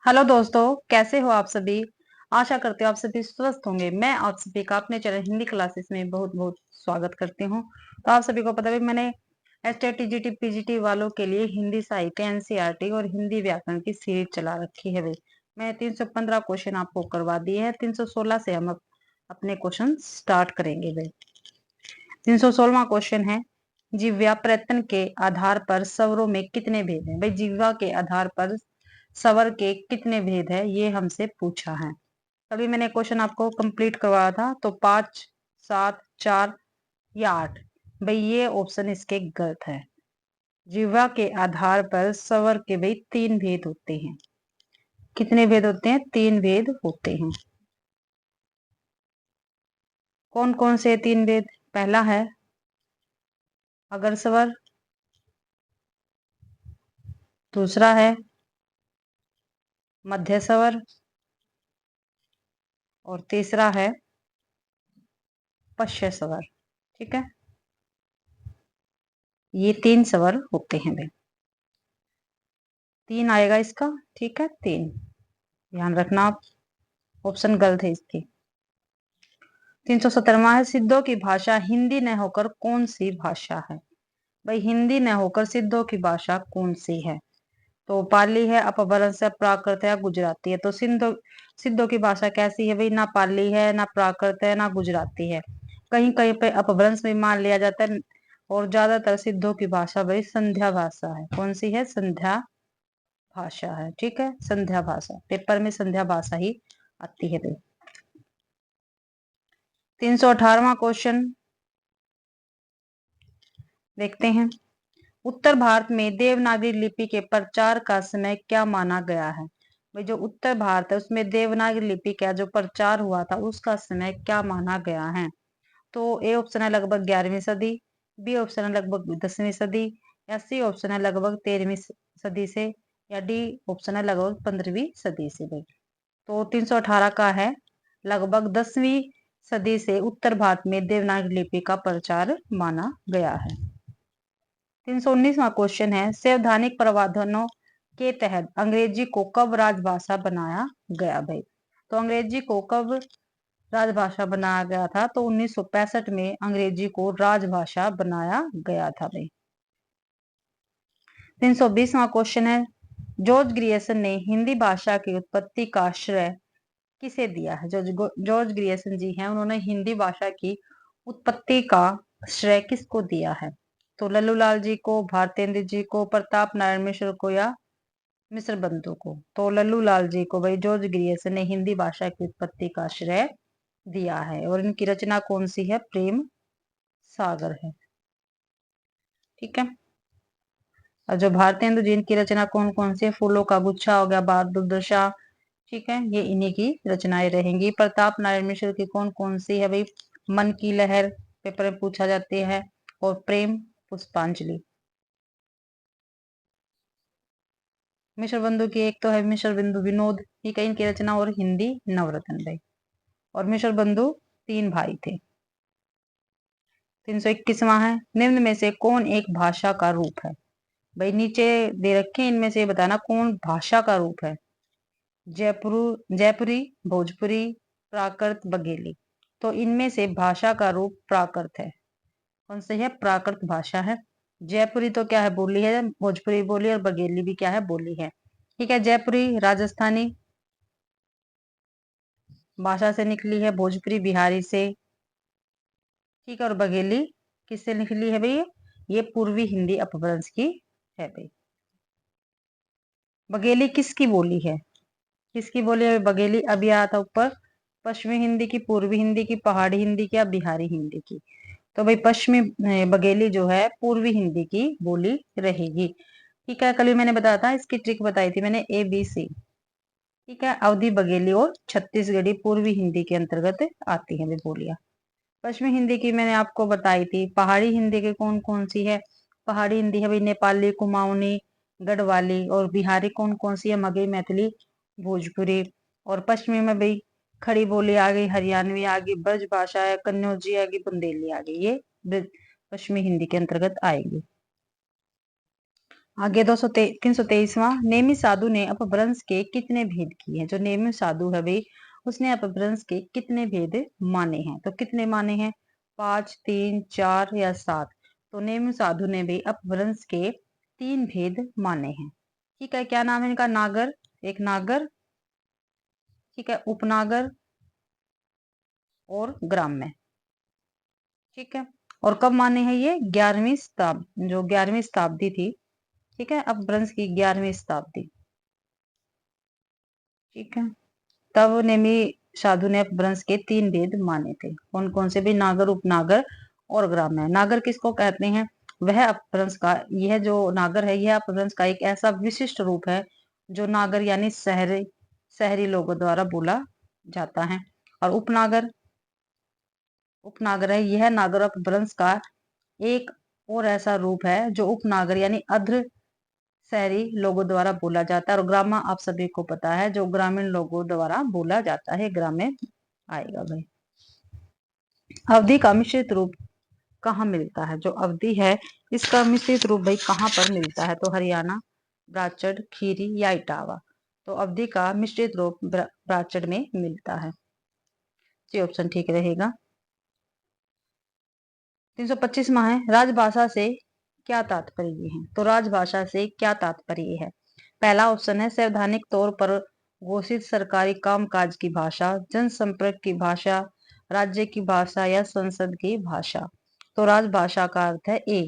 Hello दोस्तों, कैसे हो आप सभी। आशा करते हो आप सभी स्वस्थ होंगे। मैं आप सभी का अपने चैनल हिंदी क्लासेस में बहुत बहुत स्वागत करती हूँ। तो आप सभी को पता है मैंने एसटीटी टीजीटी पीजीटी वालों के लिए हिंदी साहित्य एनसीईआरटी और हिंदी व्याकरण की सीरीज चला रखी है भाई। मैं 315 क्वेश्चन आपको करवा दिए हैं। 316 से हम अपने क्वेश्चन स्टार्ट करेंगे भाई। 316वां क्वेश्चन है, जिह्वा प्रयत्न के आधार पर स्वरों में कितने भेद हैं। भाई जिह्वा के आधार पर स्वर के कितने भेद है, ये हमसे पूछा है। तभी मैंने क्वेश्चन आपको कंप्लीट करवाया था। तो 5, 7, 4 या 8, भाई ये ऑप्शन इसके गलत है। जिह्वा के आधार पर स्वर के भाई 3 भेद होते हैं। कितने भेद होते हैं? 3 भेद होते हैं। कौन कौन से 3 भेद? पहला है अगर स्वर, दूसरा है मध्य स्वर और तीसरा है पश्य स्वर। ठीक है, ये 3 स्वर होते हैं भाई। 3 आएगा इसका। ठीक है, 3 ध्यान रखना आप। ऑप्शन गलत है इसकी। 317वां है, सिद्धों की भाषा हिंदी न होकर कौन सी भाषा है। भाई हिंदी न होकर सिद्धों की भाषा कौन सी है? तो पाली है, अपभ्रंश है, प्राकृत है, गुजराती है। तो सिद्धों की भाषा कैसी है भाई? ना पाली है, ना प्राकृत है, ना गुजराती है। कहीं कहीं पे अपभ्रंश भी मान लिया जाता है। और ज्यादातर सिद्धों की भाषा भाई संध्या भाषा है। कौन सी है? संध्या भाषा है। ठीक है, संध्या भाषा, पेपर में संध्या भाषा ही आती है भाई। 318वां क्वेश्चन देखते हैं। उत्तर भारत में देवनागरी लिपि के प्रचार का समय क्या माना गया है। भाई जो उत्तर भारत है उसमें देवनागरी लिपि का जो प्रचार हुआ था उसका समय क्या माना गया है? तो ए ऑप्शन है लगभग 11वीं सदी, बी ऑप्शन है लगभग 10वीं सदी, या सी ऑप्शन है लगभग 13वीं सदी से, या डी ऑप्शन है लगभग 15वीं सदी से भाई। तो 318 का है लगभग 10वीं सदी से उत्तर भारत में देवनागरी लिपि का प्रचार माना गया है। 319वां क्वेश्चन है, संवैधानिक प्रावधानों के तहत अंग्रेजी को कब राजभाषा बनाया गया भाई? तो अंग्रेजी को कब राजभाषा बनाया गया था? तो 1965 में अंग्रेजी को राजभाषा बनाया गया था भाई। 320वां क्वेश्चन है, जॉर्ज ग्रियर्सन ने हिंदी भाषा की उत्पत्ति का श्रेय किसे दिया है? जो जॉर्ज ग्रियर्सन जी हैं उन्होंने हिंदी भाषा की उत्पत्ति का श्रेय किसको दिया है? तो लल्लूलाल जी को, भारतेंद्र जी को, प्रताप नारायण मिश्र को, या मिश्र बंधु को? तो लल्लूलाल जी को भाई जॉर्ज ग्रियर्सन ने हिंदी भाषा की उत्पत्ति का श्रेय दिया है। और इनकी रचना कौन सी है? प्रेम सागर है। ठीक है, और जो भारतेंदु जी इनकी रचना कौन कौन सी है? फूलों का गुच्छा हो गया, बहादुर दशा। ठीक है, ये इन्हीं की रचनाएं रहेंगी। प्रताप नारायण मिश्र की कौन कौन सी है भाई? मन की लहर पेपर में पूछा जाती है, और प्रेम पुष्पांजलि। मिश्र बंधु की एक तो है मिश्र बिंदु विनोद, ठीक है, इनकी रचना, और हिंदी नवरत्न भाई। और मिश्र बंधु 3 भाई थे। 321वां है, निम्न में से कौन एक भाषा का रूप है? भाई नीचे दे रखे हैं, इनमें से बताना कौन भाषा का रूप है। जयपुरी, भोजपुरी, प्राकृत, बघेली। तो इनमें से भाषा का रूप प्राकृत है। कौन सी है? प्राकृत भाषा है। जयपुरी तो क्या है? बोली है। भोजपुरी बोली, और बघेली भी क्या है? बोली है। ठीक है, जयपुरी राजस्थानी भाषा से निकली है, भोजपुरी बिहारी से। ठीक है, और बघेली किससे निकली है भाई? ये पूर्वी हिंदी अपभ्रंश की है भाई। बघेली किसकी बोली है? किसकी बोली है बघेली? अभी आया था ऊपर, पश्चिमी हिंदी की, पूर्वी हिंदी की, पहाड़ी हिंदी की, या बिहारी हिंदी की? तो भाई पश्चिमी बघेली जो है पूर्वी हिंदी की बोली रहेगी। ठीक है, कल भी मैंने बताया था, इसकी ट्रिक बताई थी मैंने, ABC। ठीक है, अवधी बघेली और छत्तीसगढ़ी पूर्वी हिंदी के अंतर्गत आती है बोलियां। पश्चिमी हिंदी की मैंने आपको बताई थी। पहाड़ी हिंदी की कौन कौन सी है? पहाड़ी हिंदी है भाई नेपाली, कुमाऊनी, गढ़वाली। और बिहारी कौन कौन सी है? मगही, मैथिली, भोजपुरी। और पश्चिमी में भाई खड़ी बोली आ गई, हरियाणवी आ गई, ब्रज भाषा है, कन्नौजी आ गई, बुंदेली आ गई। ये पश्चिमी हिंदी के अंतर्गत आएगी। आगे 323वां, नेमी साधु ने अपभ्रंश के कितने भेद किए हैं। जो नेमी साधु है भाई, उसने अपभ्रंश के कितने भेद माने हैं। तो कितने माने हैं, 5, 3, 4 या 7। तो नेमी साधु ने भी अपभ्रंश के 3 भेद माने हैं। ठीक है, क्या नाम है इनका, नागर, एक नागर, ठीक है, उपनागर और ग्राम्य। ठीक है, और कब माने हैं ये, 11वीं शताब्दी, जो 11वीं शताब्दी थी। ठीक है, अपभ्रंश की 11वीं शताब्दी। ठीक है, तब नेमी साधु ने अपभ्रंश के 3 भेद माने थे। कौन कौन से भी, नागर, उपनागर और ग्राम्य। नागर किसको कहते हैं, वह अपभ्रंश का, यह जो नागर है यह अपभ्रंश का एक ऐसा विशिष्ट रूप है जो नागर यानी शहरी शहरी लोगों द्वारा बोला जाता है। और उपनागर, उपनागर है, यह नागर अपभ्रंश का एक और ऐसा रूप है जो उपनागर यानी अध्र शहरी लोगों द्वारा बोला जाता है। और ग्राम्य आप सभी को पता है, जो ग्रामीण लोगों द्वारा बोला जाता है, ग्राम्य आएगा भाई। अवधि का मिश्रित रूप कहाँ मिलता है, जो अवधि है इसका मिश्रित रूप भाई कहाँ पर मिलता है। तो हरियाणा, ब्राचड़, खीरी या इटावा। तो अवधि का मिश्रित रूप ब्राचड़ में मिलता है, ये ऑप्शन ठीक रहेगा। 325वां है, राजभाषा से क्या तात्पर्य है। तो राजभाषा से क्या तात्पर्य है। पहला ऑप्शन है संवैधानिक तौर पर घोषित सरकारी कामकाज की भाषा, जनसंपर्क की भाषा, राज्य की भाषा या संसद की भाषा। तो राजभाषा का अर्थ है ए,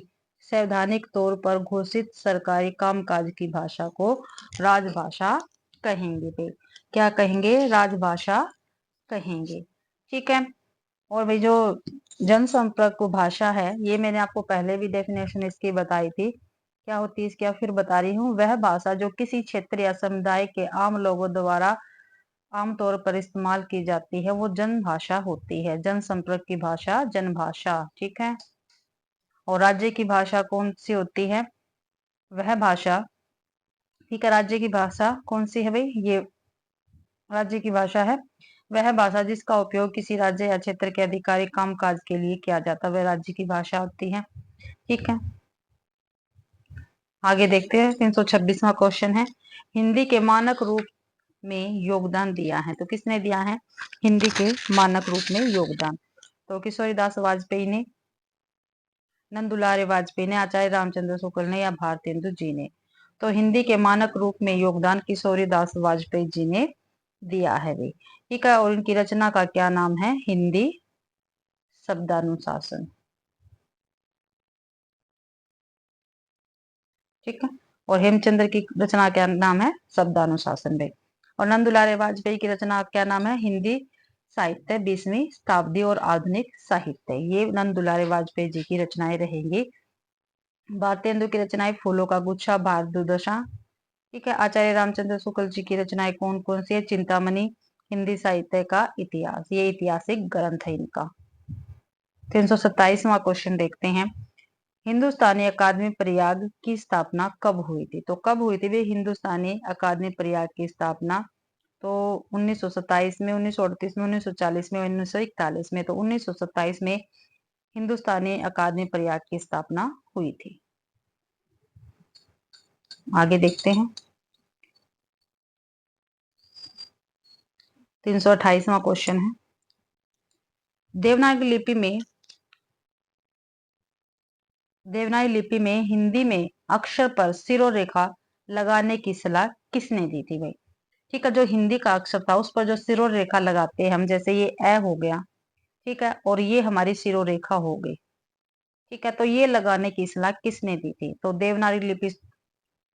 संवैधानिक तौर पर घोषित सरकारी कामकाज की भाषा को राजभाषा कहेंगे भाई। क्या कहेंगे, राजभाषा कहेंगे। ठीक है, और भाई जो जनसंपर्क भाषा है, ये मैंने आपको पहले भी डेफिनेशन इसकी बताई थी, क्या होती है इसकी, अब फिर बता रही हूँ। वह भाषा जो किसी क्षेत्र या समुदाय के आम लोगों द्वारा आमतौर पर इस्तेमाल की जाती है वो जन भाषा होती है। जनसंपर्क की भाषा जनभाषा। ठीक है, और राज्य की भाषा कौन सी होती है, वह भाषा, ठीक है, राज्य की भाषा कौन सी है भाई, ये राज्य की भाषा है वह भाषा जिसका उपयोग किसी राज्य या क्षेत्र के आधिकारिक कामकाज के लिए किया जाता है, वह राज्य की भाषा होती है। ठीक है, आगे देखते हैं। 326वां क्वेश्चन है, हिंदी के मानक रूप में योगदान दिया है। तो किसने दिया है, हिंदी के मानक रूप में योगदान। तो किशोरीदास वाजपेयी ने, नंदुलारे वाजपेयी ने, आचार्य रामचंद्र शुक्ल ने या भारतेंदु जी ने। तो हिंदी के मानक रूप में योगदान किशोरीदास वाजपेयी जी ने दिया है भाई। ठीक है, और इनकी रचना का क्या नाम है, हिंदी शब्दानुशासन। ठीक है, और हेमचंद्र की रचना क्या नाम है, शब्दानुशासन भाई। और नंदुलारे वाजपेयी की रचना क्या नाम है, हिंदी साहित्य 20वीं शताब्दी और आधुनिक साहित्य। ये नंदुलारे वाजपेयी जी की रचनाएं रहेंगी। भारतेंदु की रचनाएं फूलों का गुच्छा, भारत दुर्दशा। ठीक है, आचार्य रामचंद्र शुक्ल जी की रचनाएं कौन कौन सी है, चिंतामणि, हिंदी साहित्य का इतिहास, ये ऐतिहासिक ग्रंथ है इनका। 327वां क्वेश्चन देखते हैं, हिंदुस्तानी अकादमी प्रयाग की स्थापना कब हुई थी। तो कब हुई थी भाई हिंदुस्तानी अकादमी प्रयाग की स्थापना, तो 1927 में, 1938 में, 1940 में, 1941 में। तो 1927 में हिंदुस्तानी अकादमी प्रयाग की स्थापना हुई थी। आगे देखते हैं। 328वां क्वेश्चन है, देवनागरी लिपि में, देवनागरी लिपि में हिंदी में अक्षर पर सिरो रेखा लगाने की सलाह किसने दी थी भाई। ठीक है, जो हिंदी का अक्षर था उस पर जो सिरो रेखा लगाते हैं हम, जैसे ये ए हो गया, ठीक है, और ये हमारी सिरो रेखा हो गई। ठीक है, तो ये लगाने की सलाह किसने दी थी। तो देवनागरी लिपि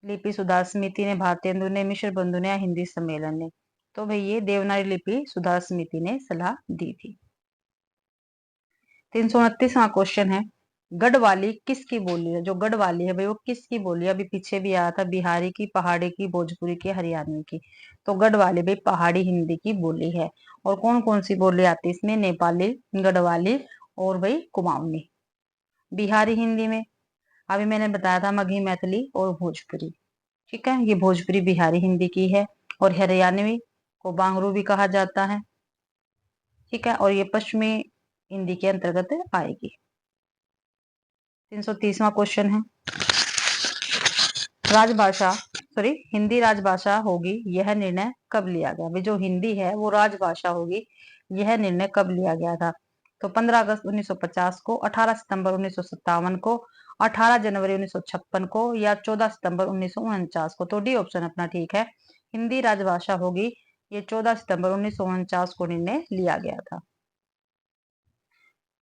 लिपि सुधार समिति ने, भारतेंदु ने, मिश्र बंधु ने या हिंदी सम्मेलन ने। तो भाई ये देवनागरी लिपि सुधार समिति ने सलाह दी थी। 329वां क्वेश्चन है, गढ़वाली किसकी बोली है। जो गढ़वाली है भाई वो किसकी बोली है, अभी पीछे भी आया था, बिहारी की, पहाड़ी की, भोजपुरी की, हरियाणवी की। तो गढ़वाली भाई पहाड़ी हिंदी की बोली है। और कौन कौन सी बोली आती है इसमें, नेपाली, गढ़वाली और भाई कुमाऊनी। बिहारी हिंदी में अभी मैंने बताया था मगही, मैथिली और भोजपुरी। ठीक है, ये भोजपुरी बिहारी हिंदी की है। और हरियाणवी को बांगरू भी कहा जाता है। ठीक है, और ये पश्चिमी हिंदी के अंतर्गत आएगी। 330वां क्वेश्चन है, राजभाषा सॉरी हिंदी राजभाषा होगी, यह निर्णय कब लिया गया? भाई जो हिंदी है वो राजभाषा होगी, यह निर्णय कब लिया गया था? तो 15 अगस्त 1950 को, 18 सितंबर 1957 को, 18 जनवरी 1956 को या 14 सितंबर 1949 को। तो डी ऑप्शन अपना ठीक है, हिंदी राजभाषा होगी, ये 14 सितंबर 1949 को निर्णय लिया गया था।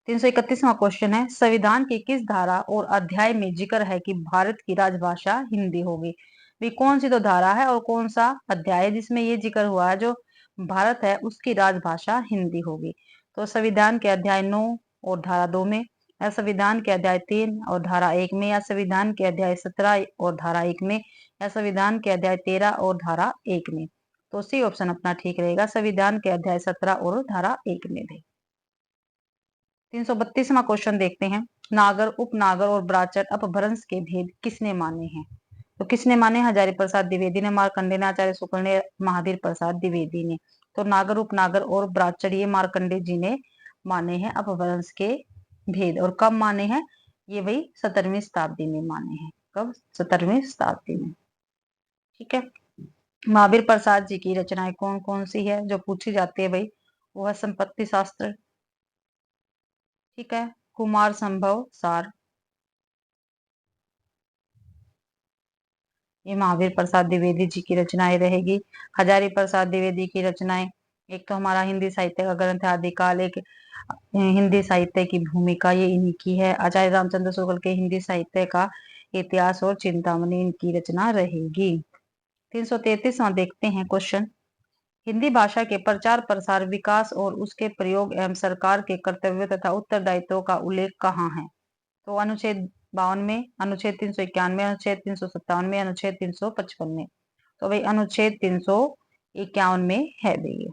331वां क्वेश्चन है, संविधान की किस धारा और अध्याय में जिक्र है कि भारत की राजभाषा हिंदी होगी? भी कौन सी तो धारा है और कौन सा अध्याय है जिसमें ये जिक्र हुआ है जो भारत है उसकी राजभाषा हिंदी होगी? तो संविधान के अध्याय 9 और धारा 2 में, या संविधान के अध्याय 3 और धारा 1 में, या संविधान के अध्याय 17 और धारा 1 में, या संविधान के अध्याय 13 और धारा 1 में। तो सी ऑप्शन अपना ठीक रहेगा, संविधान के अध्याय 17 और धारा 1 में भी। 332वां क्वेश्चन देखते हैं, नागर, उपनागर और ब्राचर अपभ्रंश के भेद किसने माने हैं? तो किसने माने? हजारी प्रसाद द्विवेदी ने, मार्कंडे ने, आचार्य शुक्ल ने, महावीर प्रसाद द्विवेदी ने। तो नागर, उपनागर और ब्राचर ये मार्कंडे जी ने माने हैं अपभ्रंश के भेद। और कब माने हैं? ये भाई 17वीं शताब्दी में माने हैं। कब? 17वीं शताब्दी में। ठीक है। महावीर प्रसाद जी की रचनाएं कौन कौन सी है जो पूछी जाती है भाई? वो है संपत्ति शास्त्र, ठीक है, कुमार संभव सार, ये महावीर प्रसाद द्विवेदी जी की रचनाएं रहेगी। हजारी प्रसाद द्विवेदी की रचनाएं, एक तो हमारा हिंदी साहित्य का ग्रंथ है आदिकाल, एक हिंदी साहित्य की भूमिका, ये इन्हीं की है। आचार्य रामचंद्र शुक्ल के हिंदी साहित्य का इतिहास और चिंतामणि इनकी रचना रहेगी। 333वां देखते हैं क्वेश्चन, हिंदी भाषा के प्रचार प्रसार, विकास और उसके प्रयोग एवं सरकार के कर्तव्य तथा उत्तरदायित्व का उल्लेख कहाँ है? तो अनुच्छेद 52 में, अनुच्छेद 391, अनुच्छेद 357 में, अनुच्छेद 355 में। तो भाई अनुच्छेद 351 में है भाई।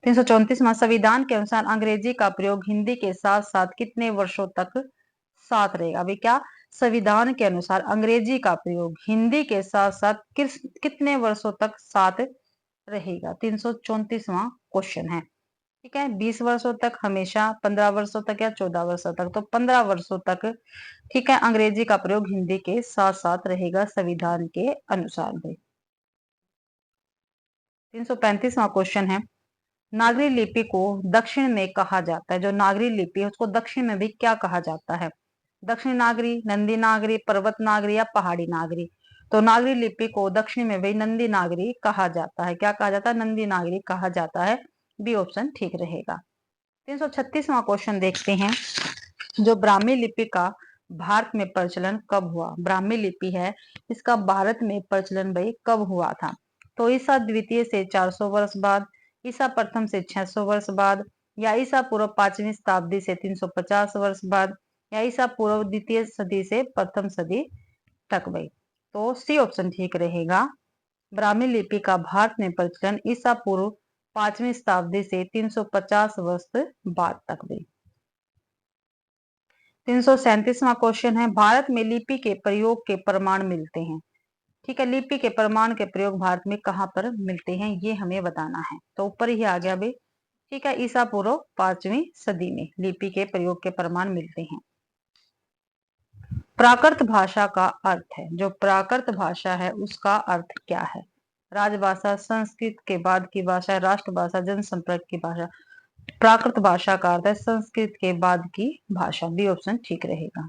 334वां, संविधान के अनुसार अंग्रेजी का प्रयोग हिंदी के साथ साथ कितने वर्षों तक साथ रहेगा? अभी क्या? संविधान के अनुसार अंग्रेजी का प्रयोग हिंदी के साथ साथ कितने वर्षों तक साथ रहेगा? 334वां क्वेश्चन है। ठीक है, 20 वर्षों तक, हमेशा, 15 वर्षों तक या 14 वर्षों तक? तो 15 वर्षों तक, ठीक है, अंग्रेजी का प्रयोग हिंदी के साथ साथ रहेगा संविधान के अनुसार भी। 335वां क्वेश्चन है, नागरी लिपि को दक्षिण में कहा जाता है, जो नागरी लिपि है उसको दक्षिण में भी क्या कहा जाता है? दक्षिण नागरी, नंदी नागरी, पर्वत नागरी या पहाड़ी नागरी? तो नागरी लिपि को दक्षिण में भी नंदी नागरी कहा जाता है। क्या कहा जाता है? नंदी नागरी कहा जाता है। बी ऑप्शन ठीक रहेगा। 336वां क्वेश्चन देखते हैं, जो ब्राह्मी लिपि का भारत में प्रचलन कब हुआ? ब्राह्मी लिपि है, इसका भारत में प्रचलन भाई कब हुआ था? तो ईसा द्वितीय से 400 वर्ष बाद, ईसा प्रथम से 600 वर्ष बाद, या ईसा पूर्व 5वीं शताब्दी से 350 वर्ष बाद, या ईसा पूर्व द्वितीय सदी से प्रथम सदी तक भाई। तो सी ऑप्शन ठीक रहेगा, ब्राह्मी लिपि का भारत में प्रचलन ईसा पूर्व 5वीं शताब्दी से 350 वर्ष बाद तक भी। 337वां क्वेश्चन है, भारत में लिपि के प्रयोग के प्रमाण मिलते हैं। ठीक है, लिपि के प्रमाण के प्रयोग भारत में कहाँ पर मिलते हैं ये हमें बताना है। तो ऊपर ही आ गया भाई। ठीक है, ईसा पूर्व 5वीं सदी में लिपि के प्रयोग के प्रमाण मिलते हैं। प्राकृत भाषा का अर्थ है, जो प्राकृत भाषा है उसका अर्थ क्या है? राजभाषा, संस्कृत के बाद की भाषा, राष्ट्रभाषा, जनसंपर्क की भाषा? प्राकृत भाषा का अर्थ है संस्कृत के बाद की भाषा। बी ऑप्शन ठीक रहेगा।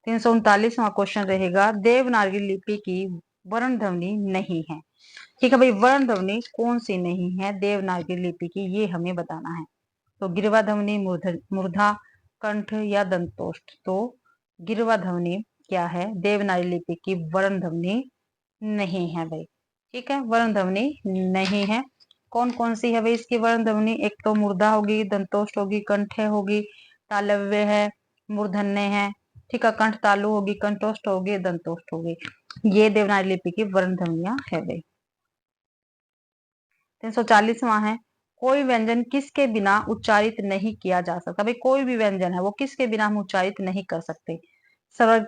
339वां क्वेश्चन रहेगा, देवनागरी लिपि की वर्ण ध्वनि नहीं है। ठीक है भाई, वर्ण ध्वनि कौन सी नहीं है देवनागरी लिपि की, ये हमें बताना है। तो गिरवा ध्वनि, मूर्धा, कंठ या दंतोष्ठ? तो गिरवा ध्वनि क्या है देवनागरी लिपि की वर्ण ध्वनि नहीं है भाई। ठीक है, वर्ण ध्वनि नहीं है। कौन कौन सी है भाई इसकी वर्ण ध्वनि? एक तो मूर्धा होगी, दंतोष्ठ होगी, कंठ होगी, तालव्य है, मूर्धन्य है। ठीक है, कंठ तालु होगी, कंठोष्ठ होगी, दंतोष्ठ होगी। ये देवनागरी लिपि की वर्ण ध्वनियां है भाई। 340वां है, कोई व्यंजन किसके बिना उच्चारित नहीं किया जा सकता? भाई कोई भी व्यंजन है वो किसके बिना हम उच्चारित नहीं कर सकते? स्वर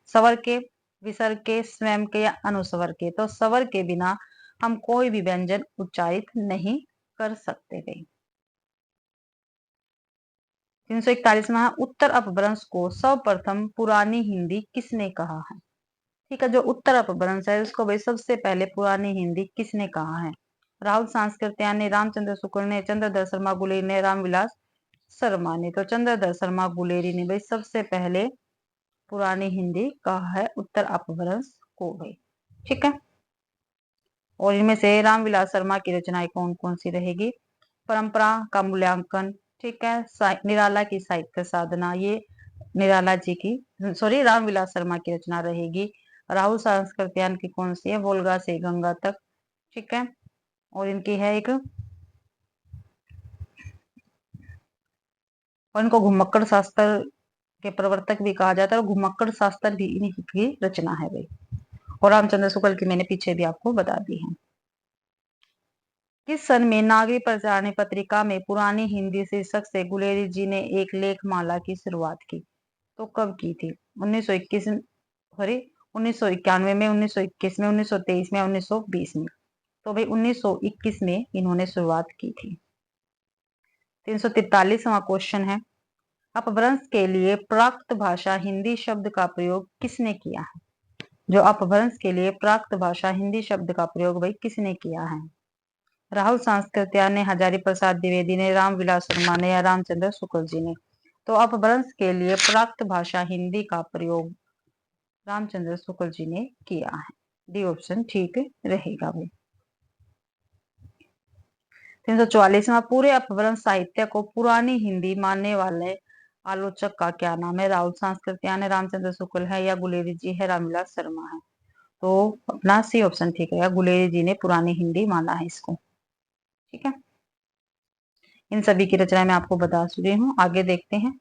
स्वर के, विसर्ग के, स्वयं के या अनुस्वर के? तो स्वर के बिना हम कोई भी व्यंजन उच्चारित नहीं कर सकते थे। 341वां, उत्तर अपभ्रंश को सर्वप्रथम पुरानी हिंदी किसने कहा है? ठीक है, जो उत्तर अपभ्रंश है उसको भाई सबसे पहले पुरानी हिंदी किसने कहा है? राहुल सांस्कृत्यायन ने, रामचंद्र शुक्ल ने, चंद्रधर शर्मा गुलेरी ने, रामविलास शर्मा ने। तो चंद्रधर शर्मा गुलेरी ने भाई सबसे पहले पुरानी हिंदी कहा है उत्तर अपभ्रंश को भाई। ठीक है, और इनमें से रामविलास शर्मा की रचनाएं कौन कौन सी रहेगी? परंपरा का मूल्यांकन, ठीक है, निराला की साहित्य साधना, ये निराला जी की, सॉरी, रामविलास शर्मा की रचना रहेगी। राहुल सांस्कृत्यायन की कौन सी है? वोल्गा से गंगा तक। ठीक है, और इनकी है एक, और इनको घुमक्कड़ शास्त्र के प्रवर्तक भी कहा जाता है, और घुमक्कड़ शास्त्र भी इन्हीं की रचना है भाई। और रामचंद्र शुक्ल की मैंने पीछे भी आपको बता दी है। किस सन में नागरिक प्रचारणी पत्रिका में पुरानी हिंदी शीर्षक से गुलेरी जी ने एक लेखमाला की शुरुआत की? तो कब की थी? 1921, सॉरी, 1991 में, 1921 में, 1923 में, 1920 में? तो भाई 1921 में इन्होंने शुरुआत की थी। 343वां क्वेश्चन है, अपभ्रंश के लिए प्राकृत भाषा हिंदी शब्द का प्रयोग किसने किया है? जो अपभ्रंश के लिए प्राकृत भाषा हिंदी शब्द का प्रयोग भाई किसने किया है? राहुल सांस्कृत्यायन ने, हजारी प्रसाद द्विवेदी ने, रामविलास शर्मा ने, या रामचंद्र शुक्ल जी ने? तो अपभ्रंश के लिए प्राकृत भाषा हिंदी का प्रयोग रामचंद्र शुक्ल जी ने किया है। डी ऑप्शन ठीक रहेगा भाई। 344वां, पूरे अपभ्रंश साहित्य को पुरानी हिंदी मानने वाले आलोचक का क्या नाम है? राहुल सांस्कृत्यायन है, रामचंद्र शुक्ल है, या गुलेरी जी है, रामविलास शर्मा है? तो अपना सी ऑप्शन ठीक है, गुलेरी जी ने पुरानी हिंदी माना है इसको। ठीक है, इन सभी की रचना मैं आपको बता चुकी हूँ। आगे देखते हैं,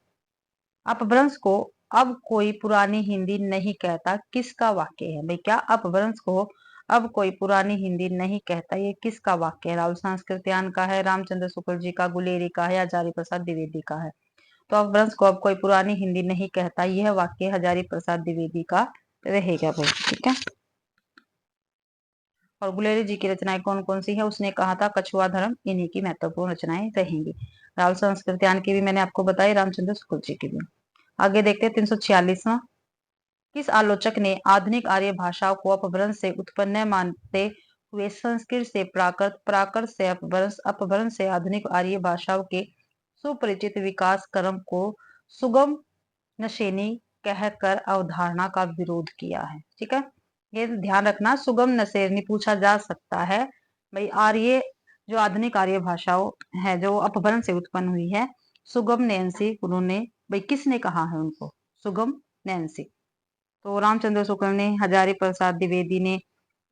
अपभ्रंश को अब कोई पुरानी हिंदी नहीं कहता किसका वाक्य है? भाई क्या अपभ्रंश को अब कोई पुरानी हिंदी नहीं कहता, ये किसका वाक्य है? राहुल सांस्कृत्यायन का है, रामचंद्र शुक्ल जी का, गुलेरी का है, या हजारी प्रसाद द्विवेदी का है? तो अपभ्रंश को अब कोई पुरानी हिंदी नहीं कहता, यह वाक्य हजारी प्रसाद द्विवेदी का रहेगा भाई। ठीक है, और गुलेरी जी की रचनाएं कौन कौन सी है? उसने कहा था कछुआ धर्म, इन्हीं की महत्वपूर्ण रचनाएं रहेंगी। राहुल संस्कृत्यायन की भी मैंने आपको बताई, रामचंद्र शुक्ल जी की भी। आगे देखते हैं 346वां, किस आलोचक ने आधुनिक आर्य भाषाओं को अपभ्रंश से उत्पन्न मानते हुए संस्कृत से प्राकृत, प्राकृत से अपभ्रंश, अपभ्रंश से आधुनिक आर्य भाषाओं के सुपरिचित विकास क्रम को सुगम नशेनी कहकर अवधारणा का विरोध किया है? ठीक है, ये ध्यान रखना, सुगम नशेनी पूछा जा सकता है भाई। आर्य, जो आधुनिक आर्य भाषाओं है जो अपभ्रंश से उत्पन्न हुई है, सुगम नैन्सी, उन्होंने भाई किसने कहा है उनको? सुगम नैन्सी। तो रामचंद्र शुक्ल ने, हजारी प्रसाद द्विवेदी ने,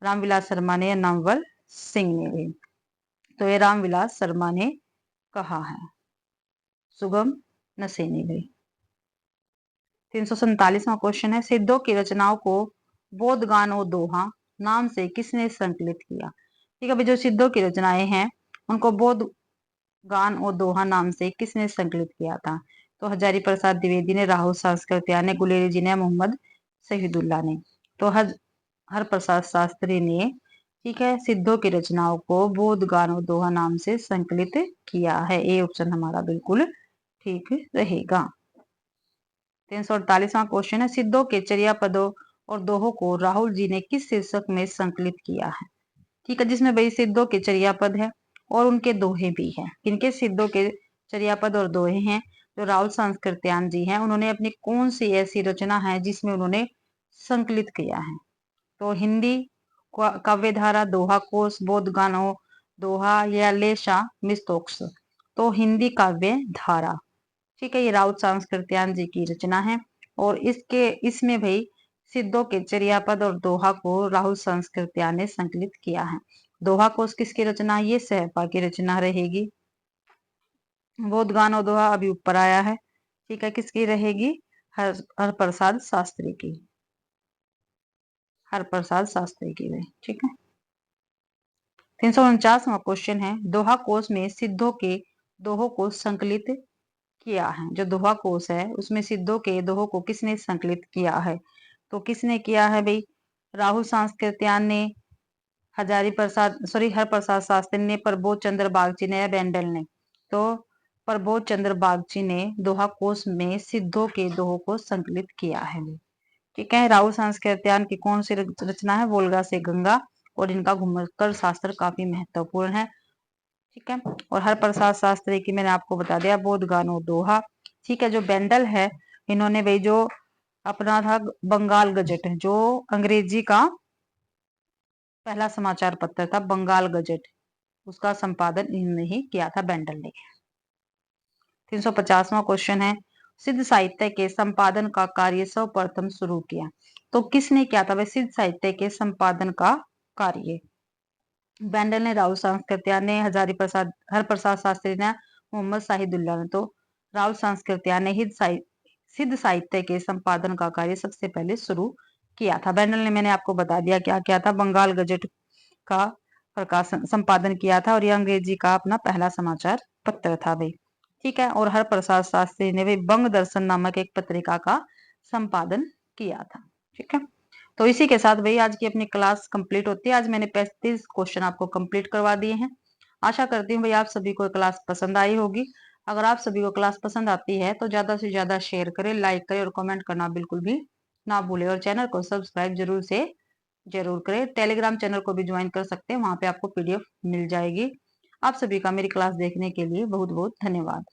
रामविलास शर्मा ने, या नामवर सिंह ने भी? तो ये रामविलास शर्मा ने कहा है, सुगम नसेनी भी। 347वां क्वेश्चन है, सिद्धों की रचनाओं को बोधगान और दोहा नाम से किसने संकलित किया? ठीक है भाई, जो सिद्धों की रचनाएं हैं उनको बोधगान और दोहा नाम से किसने संकलित किया था? तो हजारी प्रसाद द्विवेदी ने, राहुल सांस्कृत्यायन ने, गुलेरी जी ने, मोहम्मद शहीदुल्लाह ने? तो हर प्रसाद शास्त्री ने, ठीक है, सिद्धों की रचनाओं को बोधगान और दोहा नाम से संकलित किया है। ए ऑप्शन हमारा बिल्कुल ठीक रहेगा। 348वां क्वेश्चन है, सिद्धों के चर्या पदों और दोहों को राहुल जी ने किस शीर्षक में संकलित किया है? ठीक है, जिसमें भाई सिद्धों के चर्या पद है और उनके दोहे भी है। किनके सिद्धों के चर्या पद और दोहे हैं? जो राहुल सांस्कृत्यायन जी हैं, उन्होंने अपनी कौन सी ऐसी रचना है जिसमें उन्होंने संकलित किया है? तो हिंदी काव्यधारा, दोहा कोश, बोधगानो दोहा, या लेशा मिस्तोक्स? तो हिंदी काव्य धारा। ठीक है, ये राउत सांस्कृत्यायन जी की रचना है, और इसमें भाई सिद्धों के चर्यापद और दोहा को राहुल सांस्कृत्यायन ने संकलित किया है। दोहा कोश किसकी रचना? ये सहपा की रचना रहेगी। बोधगान और दोहा अभी ऊपर आया है। ठीक है, किसकी रहेगी? हर प्रसाद शास्त्री की, हर प्रसाद शास्त्री की भाई। ठीक है, 349वां क्वेश्चन है, दोहा कोश में सिद्धों के दोहों को संकलित किया है? जो दोहा कोश है उसमें सिद्धों के दोहों को किसने संकलित किया है? तो किसने किया है भाई? राहुल सांस्कृत्यायन ने, हजारी प्रसाद, सॉरी, हर प्रसाद शास्त्री ने, प्रबोध चंद्र बागची ने, या बेंडल ने? तो प्रबोध चंद्र बागची ने दोहा कोश में सिद्धों के दोहों को संकलित किया है। ठीक है, राहुल सांस्कृत्यायन की कौन सी रचना है? वोल्गा से गंगा, और इनका घुमक्कड़ शास्त्र काफी महत्वपूर्ण है। ठीक है, और हरप्रसाद शास्त्री की मैंने आपको बता दिया बोधगानो दोहा। ठीक है, जो बेंडल है इन्होंने भाई जो अपना था बंगाल गजट, जो अंग्रेजी का पहला समाचार पत्र था बंगाल गजट, उसका संपादन इन्होंने ही किया था, बेंडल ने। 350वां क्वेश्चन है, सिद्ध साहित्य के संपादन का कार्य सर्वप्रथम शुरू किया, तो किसने किया था? वह सिद्ध साहित्य के संपादन का कार्य बेंडल ने, राहुल सांस्कृत्यायन ने, हरप्रसाद शास्त्री ने, मोहम्मद शाहिदुल्लाह ने। तो राहुल सांस्कृत्यायन ने सिद्ध साहित्य के संपादन का कार्य सबसे पहले शुरू किया था। बेंडल ने मैंने आपको बता दिया क्या किया था, बंगाल गजट का प्रकाशन संपादन किया था, और यह अंग्रेजी का अपना पहला समाचार पत्र था भाई। ठीक है, और हरप्रसाद शास्त्री ने भी बंग दर्शन नामक एक पत्रिका का संपादन किया था। ठीक है, तो इसी के साथ भाई आज की अपनी क्लास कंप्लीट होती है। आज मैंने 35 क्वेश्चन आपको कंप्लीट करवा दिए हैं। आशा करती हूँ भाई आप सभी को क्लास पसंद आई होगी। अगर आप सभी को क्लास पसंद आती है तो ज्यादा से ज्यादा शेयर करें, लाइक करें और कमेंट करना बिल्कुल भी ना भूलें, और चैनल को सब्सक्राइब जरूर करें। टेलीग्राम चैनल को भी ज्वाइन कर सकते हैं, वहां पे आपको PDF मिल जाएगी। आप सभी का मेरी क्लास देखने के लिए बहुत बहुत धन्यवाद।